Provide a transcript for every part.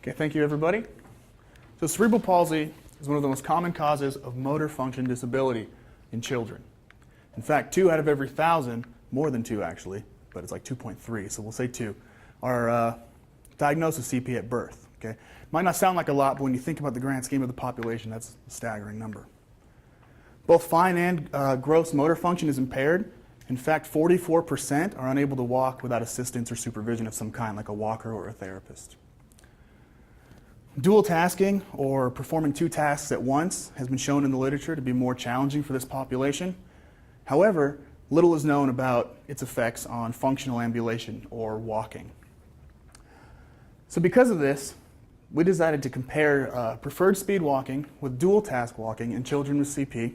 Okay, thank you, everybody. So cerebral palsy is one of the most common causes of motor function disability in children. In fact, 2 out of every 1,000, more than 2 actually, but it's like 2.3, so we'll say 2, are diagnosed with CP at birth. Okay? Might not sound like a lot, but when you think about the grand scheme of the population, that's a staggering number. Both fine and gross motor function is impaired. In fact, 44% are unable to walk without assistance or supervision of some kind, like a walker or a therapist. Dual tasking, or performing 2 tasks at once, has been shown in the literature to be more challenging for this population. However, little is known about its effects on functional ambulation or walking. So because of this, we decided to compare preferred speed walking with dual task walking in children with CP.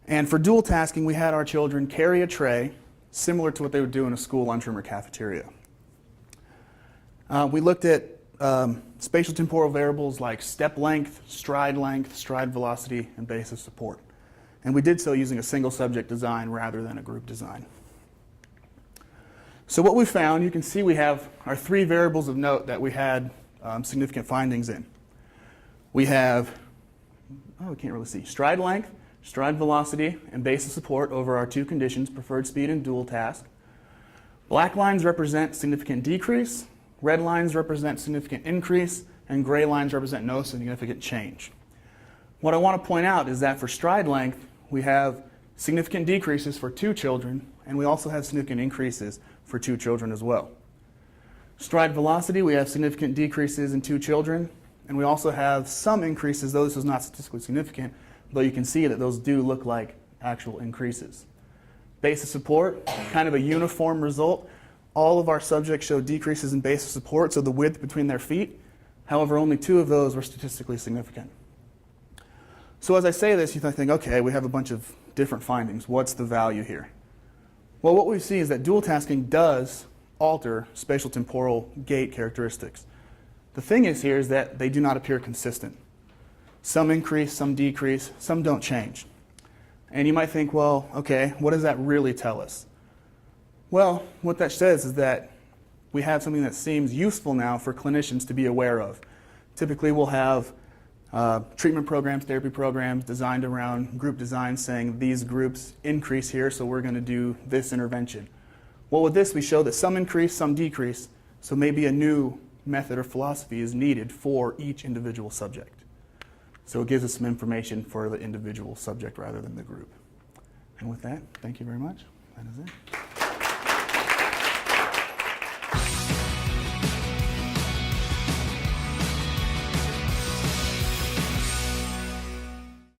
And for dual tasking, we had our children carry a tray similar to what they would do in a school lunchroom or cafeteria. We looked at spatio-temporal variables like step length, stride velocity, and base of support. And we did so using a single subject design rather than a group design. So what we found, you can see we have our 3 variables of note that we had significant findings in. We have, we can't really see, stride length, stride velocity, and base of support over our 2 conditions, preferred speed and dual task. Black lines represent significant decrease, red lines represent significant increase, and gray lines represent no significant change. What I want to point out is that for stride length, we have significant decreases for 2 children, and we also have significant increases for 2 children as well. Stride velocity, we have significant decreases in 2 children, and we also have some increases, though this is not statistically significant, though you can see that those do look like actual increases. Base of support, kind of a uniform result. All of our subjects showed decreases in base of support, so the width between their feet. However, only 2 of those were statistically significant. So as I say this, you think, okay, we have a bunch of different findings. What's the value here? Well, what we see is that dual tasking does alter spatial-temporal gait characteristics. The thing is here is that they do not appear consistent. Some increase, some decrease, some don't change. And you might think, well, okay, what does that really tell us? Well, what that says is that we have something that seems useful now for clinicians to be aware of. Typically, we'll have treatment programs, therapy programs designed around group design saying these groups increase here, so we're going to do this intervention. Well, with this, we show that some increase, some decrease, so maybe a new method or philosophy is needed for each individual subject. So it gives us some information for the individual subject rather than the group. And with that, thank you very much. That is it.